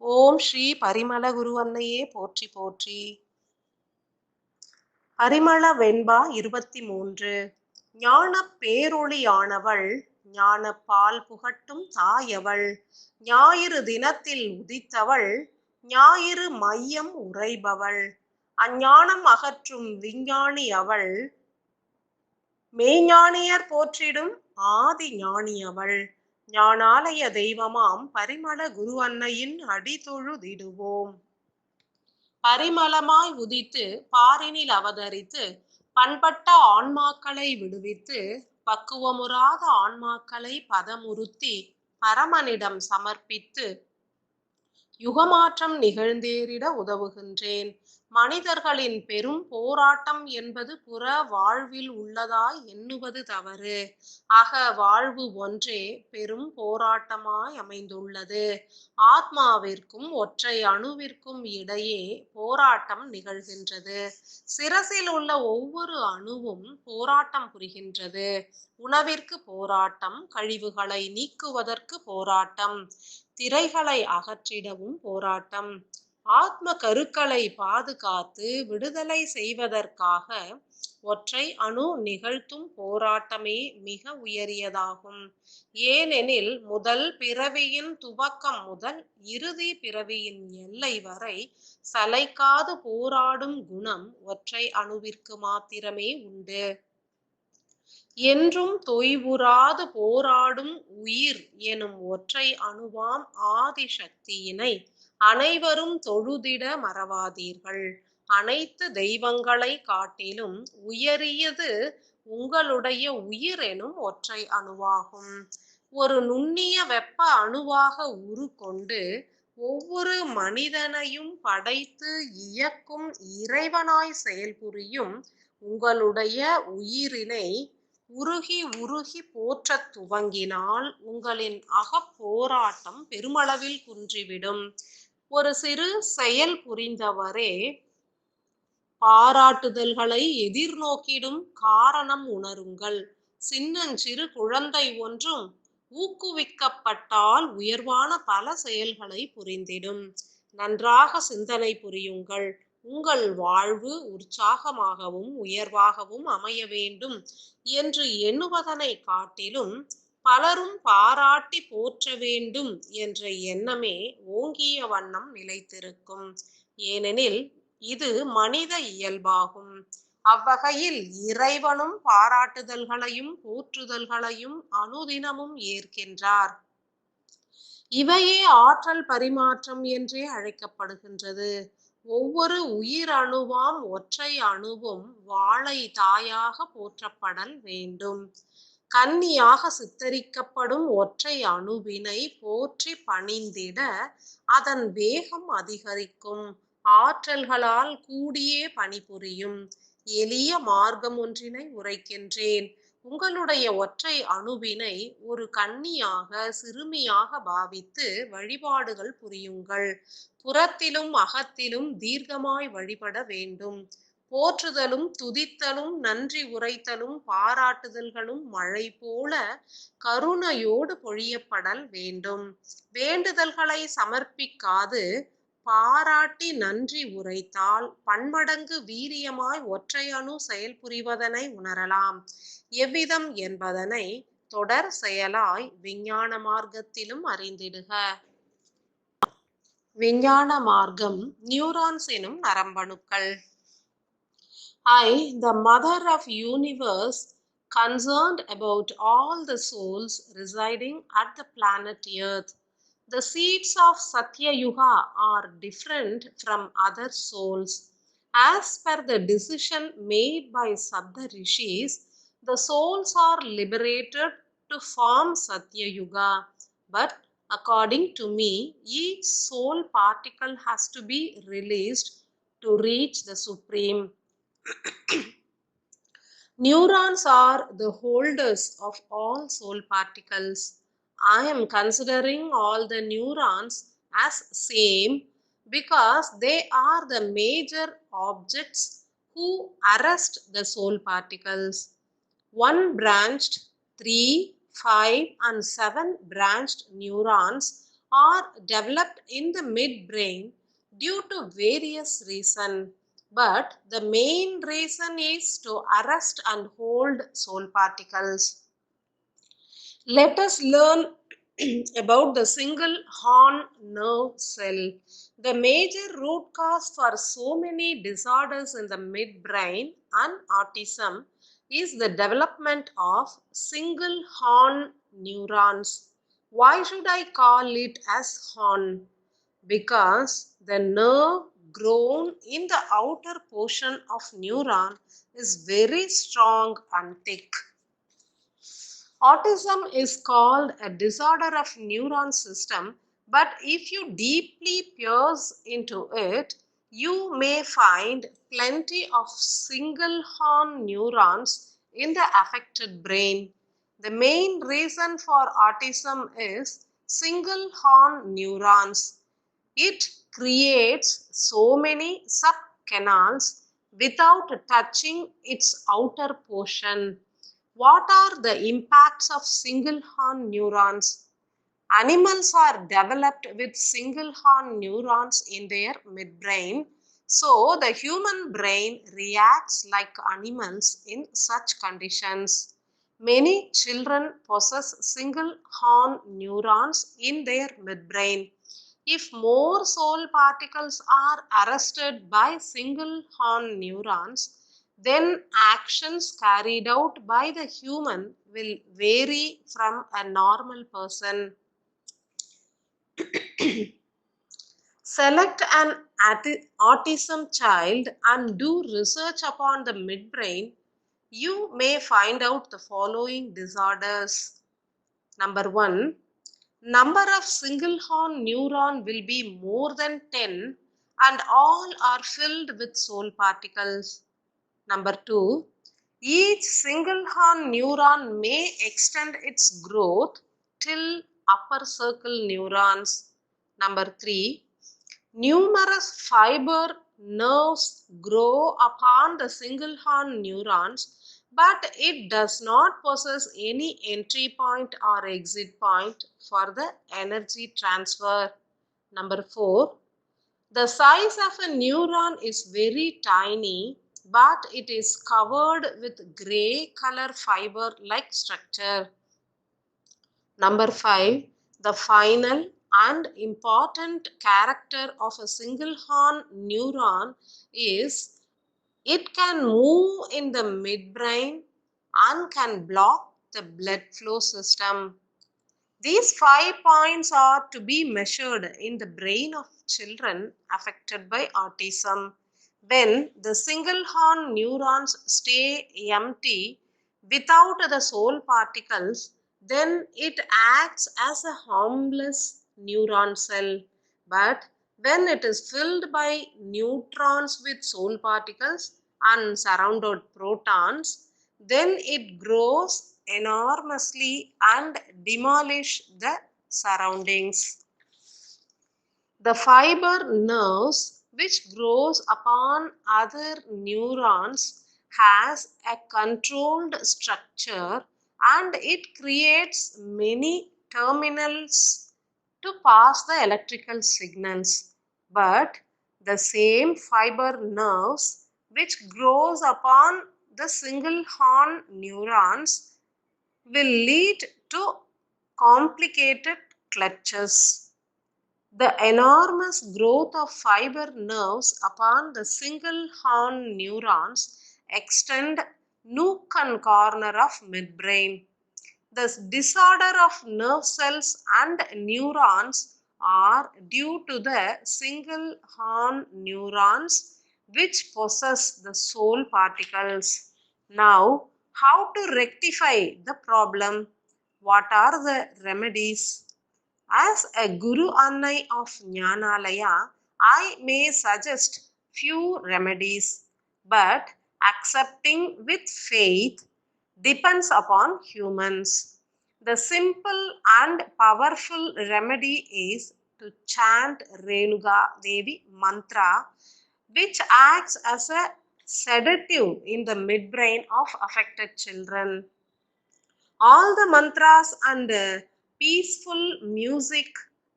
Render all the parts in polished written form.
ஓம் ஸ்ரீ பரிமள குருவன்னையே போற்றி போற்றி. பரிமள வெண்பா 23. ஞானப் பேரொளியானவள் ஞானப் பால் புகட்டும் தாயவள். ஞாயிறு தினத்தில் உதித்தவள் ஞாயிறு மையம் உரைபவள். அஞ்ஞானம் அகற்றும் விஞ்ஞானி அவள். மெய்ஞானியர் போற்றிடும் ஆதி ஞானி அவள். ஞானாலய தெய்வமாம் பரிமள குரு அன்னையின் அடிதொழுதிடுவோம். பரிமளமாய் உதித்து பாரினில் அவதரித்து பண்பட்ட ஆன்மாக்களை விடுவித்து பக்குவமுறாத ஆன்மாக்களை பதமுறுத்தி பரமனிடம் சமர்ப்பித்து யுகமாற்றம் நிகழ்ந்தேறிட உதவுகின்றேன். மனிதர்களின் பெரும் போராட்டம் என்பது புற வாழ்வில் உள்ளதாய் எண்ணுவது தவறு. அக வாழ்வு ஒன்றே பெரும் போராட்டமாய் அமைந்துள்ளது. ஆத்மாவிற்கும் ஒற்றை அணுவிற்கும் இடையே போராட்டம் நிகழ்கின்றது. சிரசில் உள்ள ஒவ்வொரு அணுவும் போராட்டம் புரிகின்றது. உணவிற்கு போராட்டம், கழிவுகளை நீக்குவதற்கு போராட்டம், திரைகளை அகற்றிடவும் போராட்டம். ஆத்ம கருக்களை பாதுகாத்து விடுதலை செய்வதற்காக ஒற்றை அணு நிகழ்த்தும் போராட்டமே மிக உயரியதாகும். ஏனெனில் முதல் பிறவியின் துவக்கம் முதல் இறுதி பிறவியின் எல்லை வரை சளைக்காது போராடும் குணம் ஒற்றை அணுவிற்கு மாத்திரமே உண்டு. என்றும் தொய்வுறாது போராடும் உயிர் எனும் ஒற்றை அணுவாம் ஆதி சக்தியினை அனைவரும் தொழுதிட மறவாதீர்கள். அனைத்து தெய்வங்களை காட்டிலும் உயரியது உங்களுடைய உயிர் எனும் ஒற்றை அணுவாகும். ஒரு நுண்ணிய வெப்ப அணுவாக உருக்கொண்டு ஒவ்வொரு மனிதனையும் படைத்து இயக்கும் இறைவனாய் செயல்புரியும் உங்களுடைய உயிரினை உருகி உருகி போற்றத் துவங்கினால் உங்களின் அகப்போராட்டம் பெருமளவில் குன்றிவிடும். ஒரு சிறு செயல் புரிந்தவரே பாராட்டுதல்களை எதிர்நோக்கிடும் காரணம் உணருங்கள். சின்னஞ்சிறு குழந்தை ஒன்றும் ஊக்குவிக்கப்பட்டால் உயர்வான பல செயல்களை புரிந்திடும். நன்றாக சிந்தனை புரியுங்கள். உங்கள் வாழ்வு உற்சாகமாகவும் உயர்வாகவும் அமைய வேண்டும் என்று எண்ணுவதனை காட்டிலும் பலரும் பாராட்டி போற்ற வேண்டும் என்ற எண்ணமே ஓங்கிய வண்ணம் நிலைத்திருக்கும். ஏனெனில் இது மனித இயல்பாகும். அவ்வகையில் இறைவனும் பாராட்டுதல்களையும் போற்றுதல்களையும் அனுதினமும் ஏற்கின்றார். இவையே ஆற்றல் பரிமாற்றம் என்றே அழைக்கப்படுகின்றது. ஒவ்வொரு உயிரணுவாம் ஒற்றை அணுவும் வாழை தாயாக போற்றப்படல் வேண்டும். கன்னியாக சித்தரிக்கப்படும் ஒற்றை அணுவினை போற்றி பணிந்திட அதன் வேகம் அதிகரிக்கும். ஆற்றல்களால் கூடியே பணிபுரியும். எளிய மார்க்கம் ஒன்றினை உரைக்கின்றேன். உங்களுடைய ஒற்றை அணுவினை ஒரு கன்னியாக சிறுமியாக பாவித்து வழிபாடுகள் புரியுங்கள். புறத்திலும் அகத்திலும் தீர்க்கமாய் வழிபட வேண்டும். போற்றுதலும் துதித்தலும் நன்றி உரைத்தலும் பாராட்டுதல்களும் மழை போல கருணையோடு பொழியப்படல் வேண்டும். வேண்டுதல்களை சமர்ப்பிக்காது பாராட்டி நன்றி உரைத்தால் பன்மடங்கு வீரியமாய் ஒற்றை அணு செயல் புரிவதனை உணரலாம். எவ்விதம் என்பதனை தொடர் செயலாய் விஞ்ஞான மார்க்கத்திலும் அறிந்திடுக. விஞ்ஞான மார்க்கம் நியூரான்ஸ் எனும் நரம்பணுக்கள். I, the mother of universe, concerned about all the souls residing at the planet Earth. The seeds of Satya Yuga are different from other souls. As per the decision made by Sabda Rishis, the souls are liberated to form Satya Yuga. But according to me, each soul particle has to be released to reach the Supreme. Neurons are the holders of all soul particles. I am considering all the neurons as same because they are the major objects who arrest the soul particles. One branched, 3, 5 and 7 branched neurons are developed in the midbrain due to various reasons. But the main reason is to arrest and hold soul particles. Let us learn about the single horn nerve cell. The major root cause for so many disorders in the midbrain and autism is the development of single horn neurons. Why should I call it as horn? Because the nerve grown in the outer portion of neuron is very strong and thick. Autism is called a disorder of neuron system, but if you deeply pierce into it, you may find plenty of single horn neurons in the affected brain. The main reason for autism is single horn neurons. It creates so many subcanals without touching its outer portion. What are the impacts of single horn neurons? Animals are developed with single horn neurons in their midbrain, so the human brain reacts like animals in such conditions. Many children possess single horn neurons in their midbrain. If more soul particles are arrested by single horn neurons, then actions carried out by the human will vary from a normal person. Select an autism child and do research upon the midbrain. You may find out the following disorders. Number 1, number of single horn neuron will be more than 10 and all are filled with soul particles. Number 2, each single horn neuron may extend its growth till upper circle neurons. Number 3, numerous fiber nerves grow upon the single horn neurons, but it does not possess any entry point or exit point for the energy transfer. Number 4, the size of a neuron is very tiny, but it is covered with gray color fiber like structure. Number 5, the final and important character of a single horn neuron is it can move in the midbrain and can block the blood flow system. These 5 points are to be measured in the brain of children affected by autism. When the single horn neurons stay empty without the soul particles, then it acts as a harmless neuron cell. But when it is filled by neutrons with soul particles and surrounded protons, then it grows enormously and demolish the surroundings. The fiber nerves which grows upon other neurons has a controlled structure and it creates many terminals to pass the electrical signals. But the same fiber nerves which grows upon the single horn neurons will lead to complicated clutches. The enormous growth of fiber nerves upon the single horn neurons extend nook and corner of midbrain. The disorder of nerve cells and neurons are due to the single horn neurons which possess the soul particles. Now, how to rectify the problem? What are the remedies? As a Guru Annai of Jnanalaya, I may suggest few remedies, but accepting with faith depends upon humans. The simple and powerful remedy is to chant Renuga Devi mantra, which acts as a sedative in the midbrain of affected children. All the mantras and peaceful music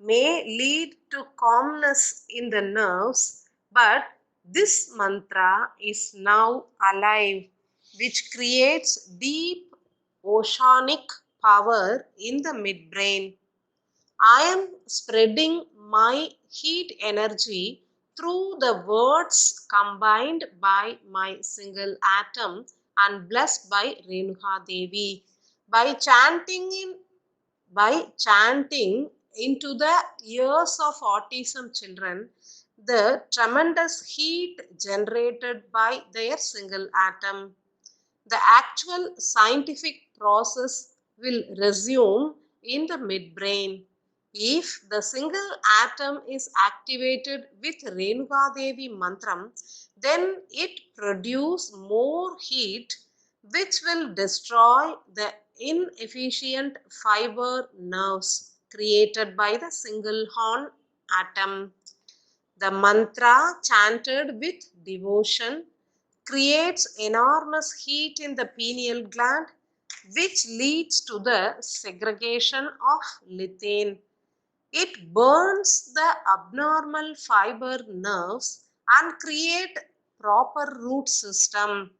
may lead to calmness in the nerves, but this mantra is now alive, which creates deep oceanic power in the midbrain. I am spreading my heat energy through the words combined by my single atom and blessed by Renuka Devi. By chanting in by chanting into the ears of autism children the tremendous heat generated by their single atom. The actual scientific process will resume in the midbrain. If the single atom is activated with Renuka Devi mantram, then it produces more heat which will destroy the inefficient fiber nerves created by the single horn atom. The mantra, chanted with devotion, creates enormous heat in the pineal gland, which leads to the segregation of lethane. It burns the abnormal fiber nerves and create proper root system.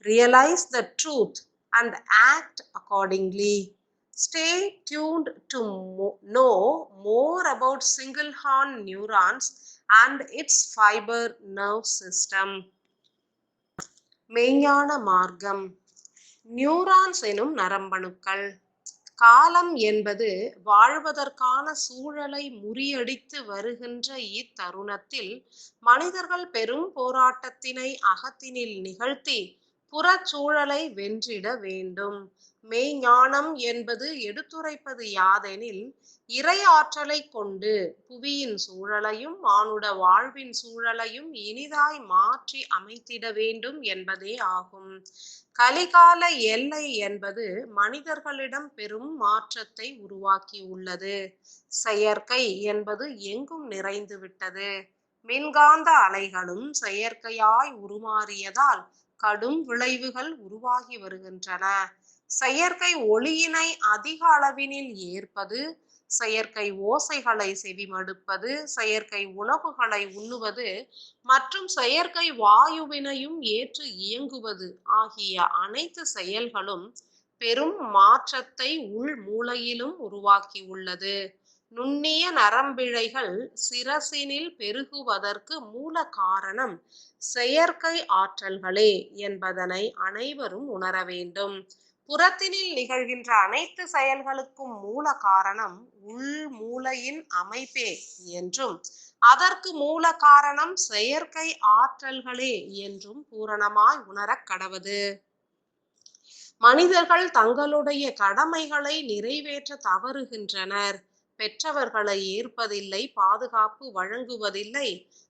Realize the truth and act accordingly. Stay tuned to know more about single horn neurons and its fiber nerve system. மெய்ஞான மார்க்கம். Neurons எனும் நரம்பணுக்கள். காலம் என்பது வாழ்வதற்கான சூழலை முறியடித்து வருகின்ற இத்தருணத்தில் மனிதர்கள் பெரும் போராட்டத்தினை அகத்தினில் நிகழ்த்தி புறச்சூழலை வென்றிட வேண்டும். மெய்ஞானம் என்பது எடுத்துரைப்பது யாதெனில், இறை ஆற்றலை கொண்டு புவியின் சூழலையும் மானுட வாழ்வின் சூழலையும் இனிதாய் மாற்றி அமைத்திட வேண்டும் என்பதே ஆகும். கலிகால எல்லை என்பது மனிதர்களிடம் பெரும் மாற்றத்தை உருவாக்கியுள்ளது. செயற்கை என்பது எங்கும் நிறைந்து விட்டது. மின்காந்த அலைகளும் செயற்கையாய் உருமாறியதால் கடும் விளைவுகள் உருவாகி வருகின்றன. செயற்கை ஒளியினை அதிக அளவினில் ஏற்பது, செயற்கை ஓசைகளை செவிமடுப்பது, செயற்கை உணவுகளை உண்ணுவது மற்றும் செயற்கை வாயுவினையும் ஏற்று இயங்குவது ஆகிய அனைத்து செயல்களும் பெரும் மாற்றத்தை உள் மூளையிலும் உருவாக்கியுள்ளது. நுண்ணிய நரம்பிழைகள் சிரசினில் பெருகுவதற்கு மூல காரணம் செயற்கை ஆற்றல்களே என்பதனை அனைவரும் உணர வேண்டும். புறத்தினில் நிகழ்கின்ற அனைத்து செயல்களுக்கும் மூல காரணம் உள் மூளையின் அமைப்பே என்றும், அதற்கு மூல காரணம் செயற்கை ஆற்றல்களே என்றும் பூரணமாய் உணரக் கடவது. மனிதர்கள் தங்களுடைய கடமைகளை நிறைவேற்ற தவறுகின்றனர். பெற்றவர்களை ஏற்பதில்லை, பாதுகாப்பு வழங்குவதில்லை,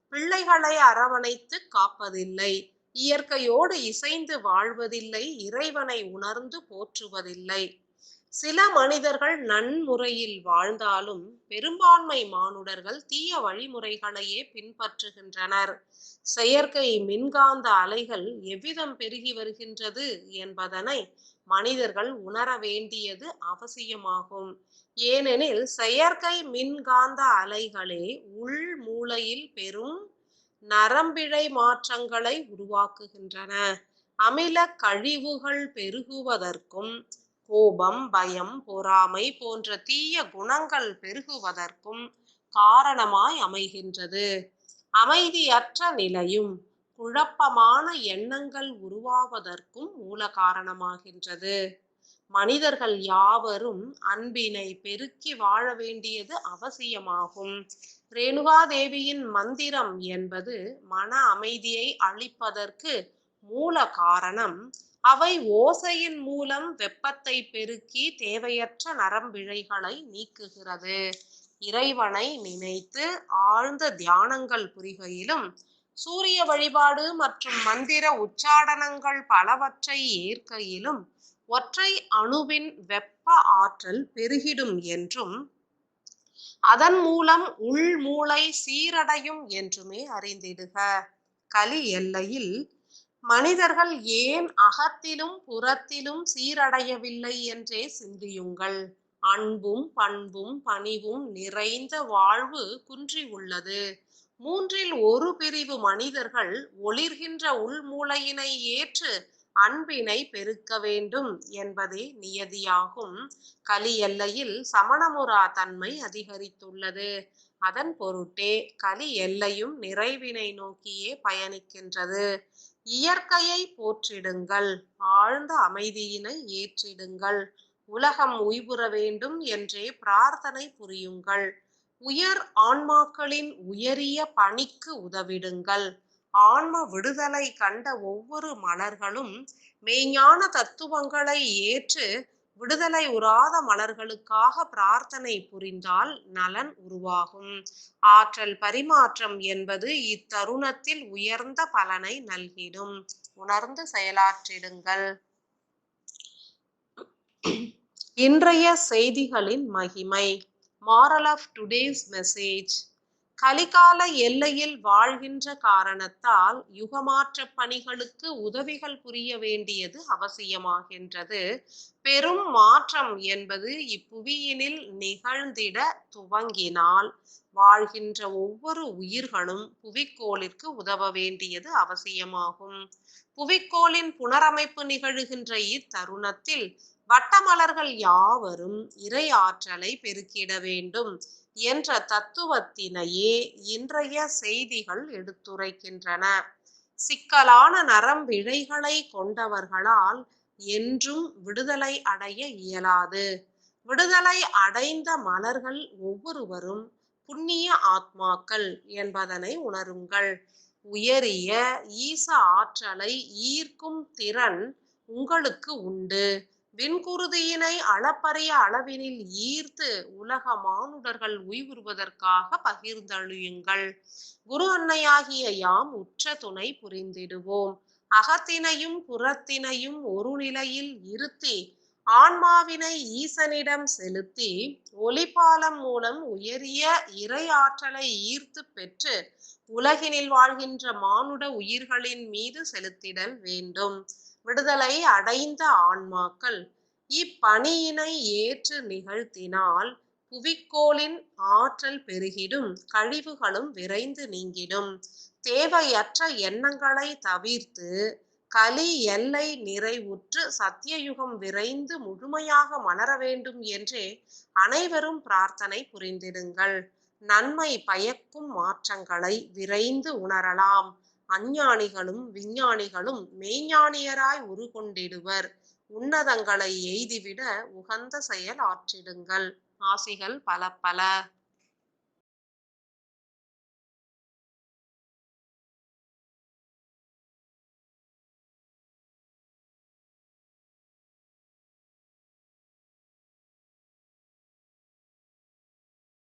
பிள்ளைகளை அரவணைத்து காப்பதில்லை, இயற்கையோடு இசைந்து வாழ்வதில்லை, இறைவனை உணர்ந்து போற்றுவதில்லை. சில மனிதர்கள் நன்முறையில் வாழ்ந்தாலும் பெரும்பான்மை மானுடர்கள் தீய வழிமுறைகளையே பின்பற்றுகின்றனர். செயற்கை மின்காந்த அலைகள் எவ்விதம் பெருகி வருகின்றது என்பதனை மனிதர்கள் உணர வேண்டியது அவசியமாகும். ஏனெனில் செயற்கை மின்காந்த அலைகளே உள் மூளையில் பெரும் நரம்பிழை மாற்றங்களை உருவாக்குகின்றன. அமில கழிவுகள் பெருகுவதற்கும், கோபம், பயம், பொறாமை போன்ற தீய குணங்கள் பெருகுவதற்கும் காரணமாய் அமைகின்றது. அமைதியற்ற நிலையும் குழப்பமான எண்ணங்கள் உருவாவதற்கும் மூல காரணமாகின்றது. மனிதர்கள் யாவரும் அன்பினை பெருக்கி வாழ வேண்டியது அவசியமாகும். ரேணுகா தேவியின் மந்திரம் என்பது மன அமைதியை அளிப்பதற்கு மூல காரணம். அவை ஓசையின் மூலம் வெப்பத்தை பெருக்கி தேவையற்ற நரம்பிழைகளை நீக்குகிறது. இறைவனை நினைத்து ஆழ்ந்த தியானங்கள் புரிகையிலும், சூரிய வழிபாடு மற்றும் மந்திர உச்சாடனங்கள் பலவற்றை ஏற்கையிலும் ஒற்றை அணுவின் வெப்ப ஆற்றல் பெருகிடும் என்றும், அதன் மூலம் உள் மூளை சீரடையும் என்றுமே அறிந்திடுக. கலி எல்லையில் மனிதர்கள் ஏன் அகத்திலும் புறத்திலும் சீரடையவில்லை என்றே சிந்தியுங்கள். அன்பும் பண்பும் பணிவும் நிறைந்த வாழ்வு குன்றி உள்ளது. மூன்றில் ஒரு பிரிவு மனிதர்கள் ஒளிர்கின்ற உள்மூளையினை ஏற்று அன்பினை பெருக்க வேண்டும் என்பதே நியதியாகும். கலி எல்லையில் சமணமுறா தன்மை அதிகரித்துள்ளது. அதன் பொருட்டே கலி எல்லையும் நிறைவினை நோக்கியே பயணிக்கின்றது. இயற்கையை போற்றிடுங்கள், ஆழ்ந்த அமைதியினை ஏற்றிடுங்கள், உலகம் உய்வுற வேண்டும் என்றே பிரார்த்தனை புரியுங்கள், உயர் ஆன்மாக்களின் உயரிய பணிக்கு உதவிடுங்கள். ஆன்ம விடுதலை கண்ட ஒவ்வொரு மலர்களும் மெய்ஞான தத்துவங்களை ஏற்று விடுதலை உறாத மலர்களுக்காக பிரார்த்தனை புரிந்தால் நலன் உருவாகும். ஆற்றல் பரிமாற்றம் என்பது இத்தருணத்தில் உயர்ந்த பலனை நல்கிடும். உணர்ந்து செயலாற்றிடுங்கள். இன்றைய செய்திகளின் மகிமை. Moral of today's message. கலிகால எல்லையில் வாழ்கின்ற காரணத்தால் யுகமாற்ற பணிகளுக்கு உதவிகள் புரிய வேண்டியது அவசியமாகின்றது. பெரும் மாற்றம் என்பது இப்புவியினில் நிகழ்ந்திட துவங்கினால் வாழ்கின்ற ஒவ்வொரு உயிர்களும் புவிக்கோளிற்கு உதவ வேண்டியது அவசியமாகும். புவிக்கோளின் புனரமைப்பு நிகழுகின்ற இத்தருணத்தில் வட்டமலர்கள் யாவரும் இறை ஆற்றலை பெருக்கிட வேண்டும் என்ற தத்துவத்தினையே இன்றைய செய்திகள் எடுத்துரைக்கின்றன. சிக்கலான நரம்பிழைகளை கொண்டவர்களால் என்றும் விடுதலை அடைய இயலாது. விடுதலை அடைந்த மலர்கள் ஒவ்வொருவரும் புண்ணிய ஆத்மாக்கள் என்பதனை உணருங்கள். உயரிய ஈச ஆற்றலை ஈர்க்கும் திறன் உங்களுக்கு உண்டு. விண்குருதியினை அளப்பரிய அளவினில் ஈர்த்து உலக மானுடர்கள் உய்வுறுவதற்காக பகிர்ந்தளியுங்கள். குரு அன்னையாகிய யாம் உற்ற துணை புரிந்திடுவோம். அகத்தினையும் புறத்தினையும் ஒரு நிலையில் இருத்தி ஆன்மாவினை ஈசனிடம் செலுத்தி ஒளிபாலம் மூலம் உயரிய இறை ஆற்றலை ஈர்த்து பெற்று உலகினில் வாழ்கின்ற மானுட உயிர்களின் மீது செலுத்திடல் வேண்டும். விடுதலை அடைந்த ஆன்மாக்கள் இப்பணியினை ஏற்று நிகழ்த்தினால் புவிக்கோளின் ஆற்றல் பெருகிடும், கழிவுகளும் விரைந்து நீங்கிடும். தேவையற்ற எண்ணங்களை தவிர்த்து கலி எல்லை நிறைவுற்று சத்தியயுகம் விரைந்து முழுமையாக மலர வேண்டும் என்றே அனைவரும் பிரார்த்தனை புரிந்திடுங்கள். நன்மை பயக்கும் மாற்றங்களை விரைந்து உணரலாம். அஞ்ஞானிகளும் விஞ்ஞானிகளும் மெய்ஞானியராய் உருகொண்டிடுவர். உன்னதங்களை எய்திவிட உகந்த செயல் ஆற்றிடுங்கள். ஆசிகள் பல பல.